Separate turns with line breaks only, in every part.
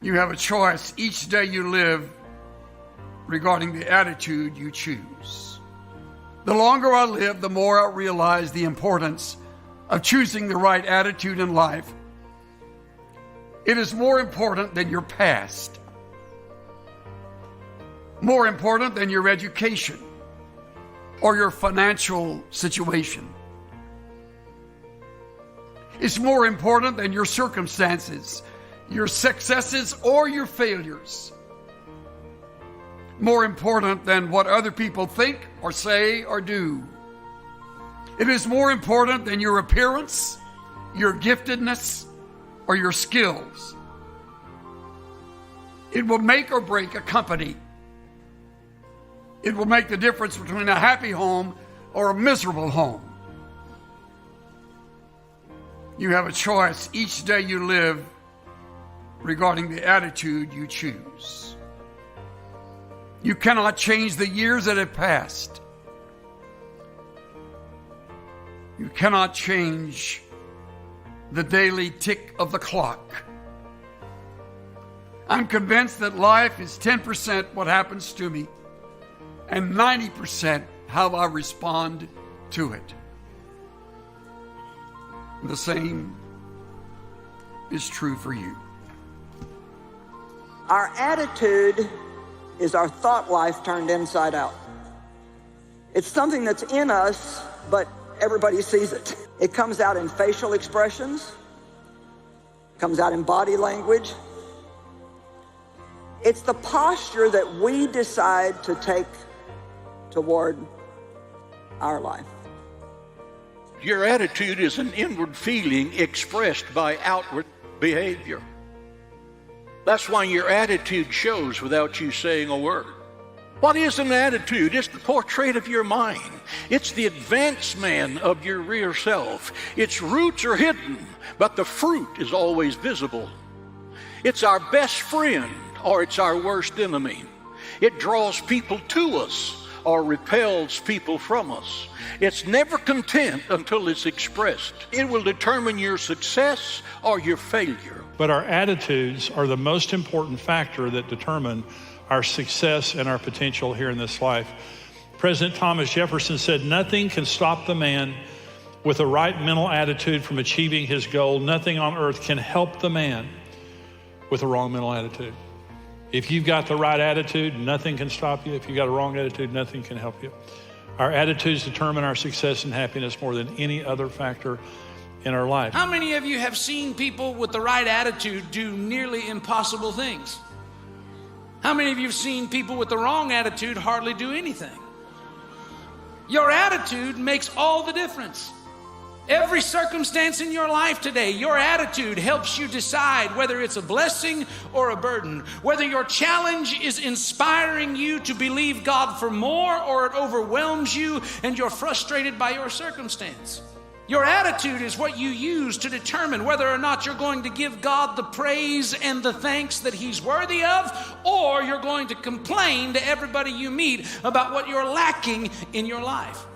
You have a choice each day you live regarding the attitude you choose. The longer I live, the more I realize the importance of choosing the right attitude in life. It is more important than your past, more important than your education or your financial situation. It's more important than your circumstances, your successes or your failures. More important than what other people think or say or do. It is more important than your appearance, your giftedness, or your skills. It will make or break a company. It will make the difference between a happy home or a miserable home. You have a choice each day you live regarding the attitude you choose. You cannot change the years that have passed. You cannot change the daily tick of the clock. I'm convinced that life is 10% what happens to me and 90% how I respond to it. The same is true for you.
Our attitude is our thought life turned inside out. It's something that's in us, but everybody sees it. It comes out in facial expressions, comes out in body language. It's the posture that we decide to take toward our life.
Your attitude is an inward feeling expressed by outward behavior. That's why your attitude shows without you saying a word. What is an attitude? It's the portrait of your mind. It's the advancement of your real self. Its roots are hidden, but the fruit is always visible. It's our best friend, or it's our worst enemy. It draws people to us or repels people from us. It's never content until it's expressed. It will determine your success or your failure.
But our attitudes are the most important factor that determine our success and our potential here in this life. President Thomas Jefferson said, "Nothing can stop the man with the right mental attitude from achieving his goal. Nothing on earth can help the man with a wrong mental attitude." If you've got the right attitude, nothing can stop you. If you've got a wrong attitude, nothing can help you. Our attitudes determine our success and happiness more than any other factor in our life.
How many of you have seen people with the right attitude do nearly impossible things? How many of you have seen people with the wrong attitude hardly do anything? Your attitude makes all the difference. Every circumstance in your life today, your attitude helps you decide whether it's a blessing or a burden, whether your challenge is inspiring you to believe God for more or it overwhelms you and you're frustrated by your circumstance. Your attitude is what you use to determine whether or not you're going to give God the praise and the thanks that He's worthy of, or you're going to complain to everybody you meet about what you're lacking in your life.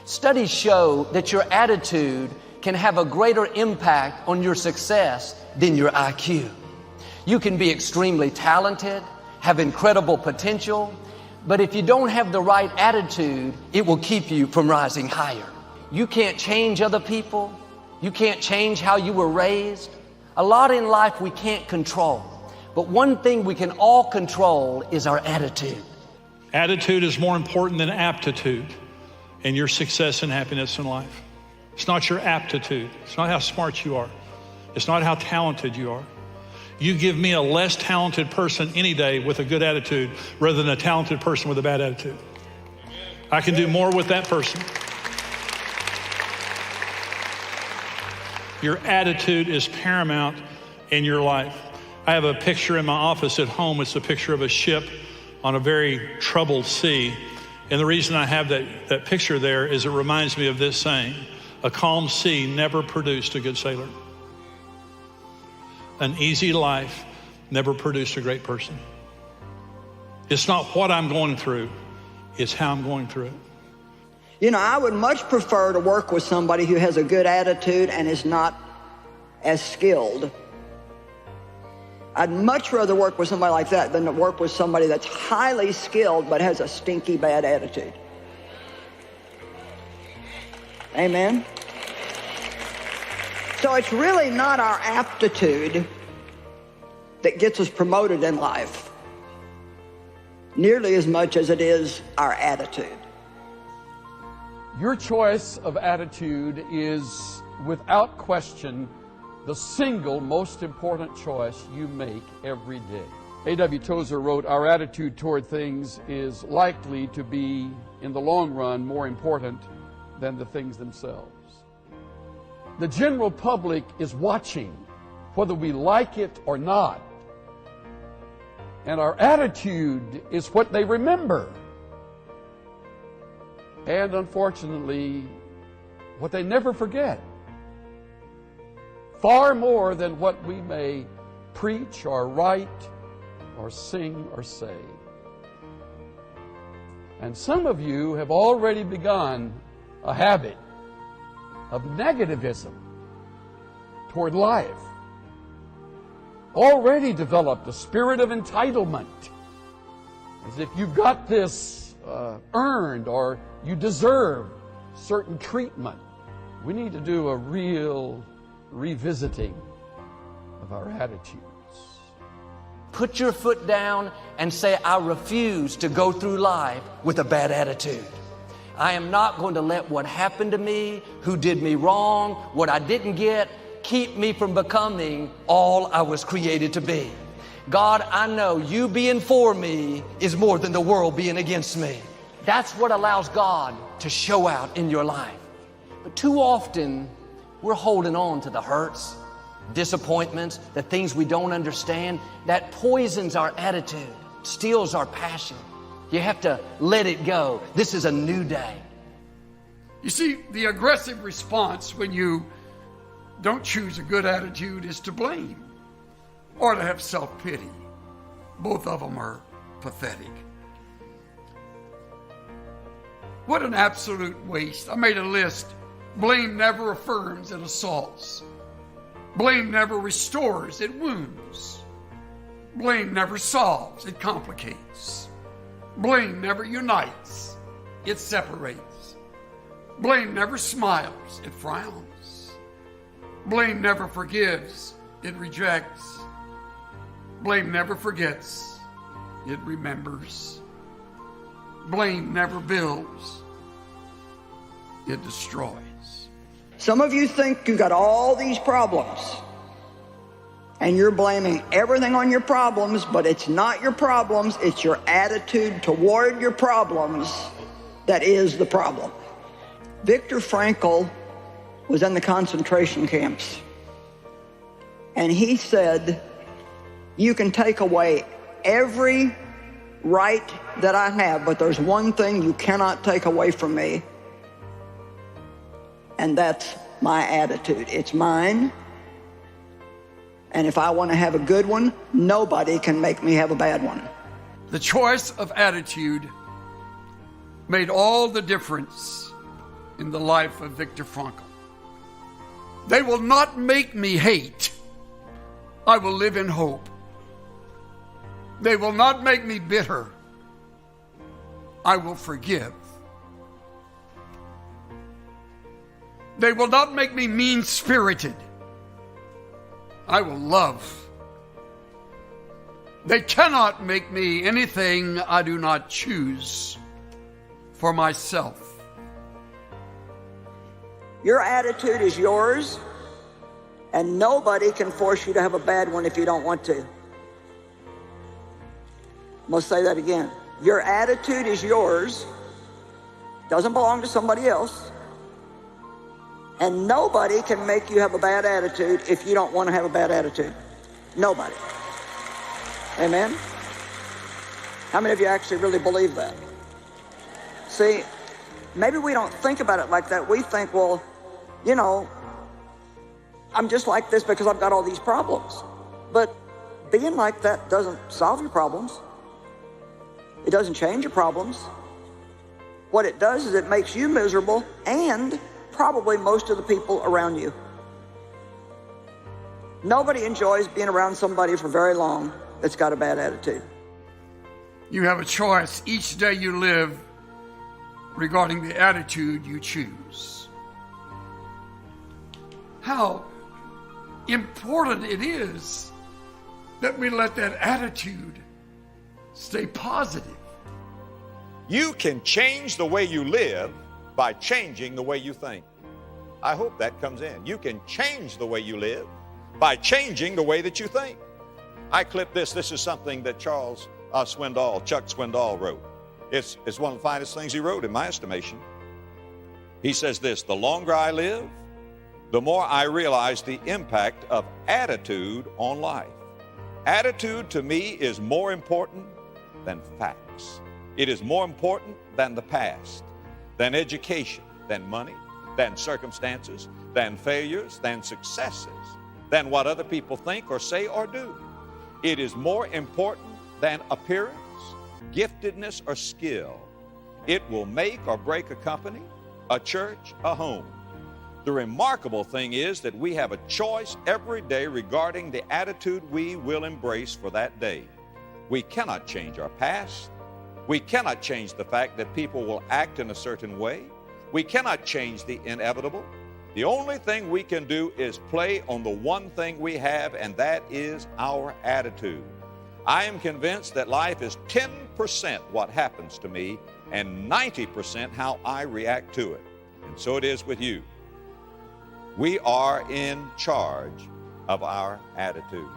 Studies show that your attitude can have a greater impact on your success than your IQ. You can be extremely talented, have incredible potential, but if you don't have the right attitude, it will keep you from rising higher. You can't change other people. You can't change how you were raised. A lot in life we can't control, but one thing we can all control is our attitude.
Attitude is more important than aptitude in your success and happiness in life. It's not your aptitude. It's not how smart you are. It's not how talented you are. You give me a less talented person any day with a good attitude rather than a talented person with a bad attitude. I can do more with that person. Your attitude is paramount in your life. I have a picture in my office at home. It's a picture of a ship on a very troubled sea. And the reason I have that picture there is it reminds me of this saying: a calm sea never produced a good sailor. An easy life never produced a great person. It's not what I'm going through, it's how I'm going through it.
You know, I would much prefer to work with somebody who has a good attitude and is not as skilled I'd much rather work with somebody like that than to work with somebody that's highly skilled but has a stinky bad attitude. Amen? So it's really not our aptitude that gets us promoted in life nearly as much as it is our attitude.
Your choice of attitude is, without question, the single most important choice you make every day. A.W. Tozer wrote, "Our attitude toward things is likely to be, in the long run, more important than the things themselves." The general public is watching, whether we like it or not. And our attitude is what they remember. And unfortunately, what they never forget. Far more than what we may preach or write or sing or say. And some of you have already begun a habit of negativism toward life. Already developed a spirit of entitlement, as if you've got this earned or you deserve certain treatment. We need to do a real revisiting of our attitudes.
Put your foot down and say, I refuse to go through life with a bad attitude. I am not going to let what happened to me, who did me wrong, what I didn't get, keep me from becoming all I was created to be. God, I know you being for me is more than the world being against me. That's what allows God to show out in your life. But too often, we're holding on to the hurts, disappointments, the things we don't understand. That poisons our attitude, steals our passion. You have to let it go. This is a new day.
You see, the aggressive response when you don't choose a good attitude is to blame or to have self-pity. Both of them are pathetic. What an absolute waste. I made a list. Blame never affirms, it assaults. Blame never restores, it wounds. Blame never solves, it complicates. Blame never unites, it separates. Blame never smiles, it frowns. Blame never forgives, it rejects. Blame never forgets, it remembers. Blame never builds, it destroys.
Some of you think you got all these problems and you're blaming everything on your problems, but it's not your problems, it's your attitude toward your problems that is the problem. Viktor Frankl was in the concentration camps, and he said, you can take away every right that I have, but there's one thing you cannot take away from me, and that's my attitude. It's mine. And if I want to have a good one, nobody can make me have a bad one.
The choice of attitude made all the difference in the life of Viktor Frankl. They will not make me hate. I will live in hope. They will not make me bitter. I will forgive. They will not make me mean-spirited. I will love. They cannot make me anything I do not choose for myself.
Your attitude is yours, and nobody can force you to have a bad one if you don't want to. I'm going to say that again. Your attitude is yours, doesn't belong to somebody else. And nobody can make you have a bad attitude if you don't want to have a bad attitude. Nobody. Amen? How many of you actually really believe that? See, maybe we don't think about it like that. We think, well, you know, I'm just like this because I've got all these problems. But being like that doesn't solve your problems. It doesn't change your problems. What it does is it makes you miserable and probably most of the people around you. Nobody enjoys being around somebody for very long that's got a bad attitude.
You have a choice each day you live regarding the attitude you choose. How important it is that we let that attitude stay positive.
You can change the way you live by changing the way you think. I hope that comes in. You can change the way you live by changing the way that you think. I clipped this. This is something that Chuck Swindoll wrote. It's one of the finest things he wrote in my estimation. He says this: the longer I live, the more I realize the impact of attitude on life. Attitude to me is more important than facts. It is more important than the past, than education, than money, than circumstances, than failures, than successes, than what other people think or say or do. It is more important than appearance, giftedness, or skill. It will make or break a company, a church, a home. The remarkable thing is that we have a choice every day regarding the attitude we will embrace for that day. We cannot change our past. We cannot change the fact that people will act in a certain way. We cannot change the inevitable. The only thing we can do is play on the one thing we have, and that is our attitude. I am convinced that life is 10% what happens to me and 90% how I react to it. And so it is with you. We are in charge of our attitudes.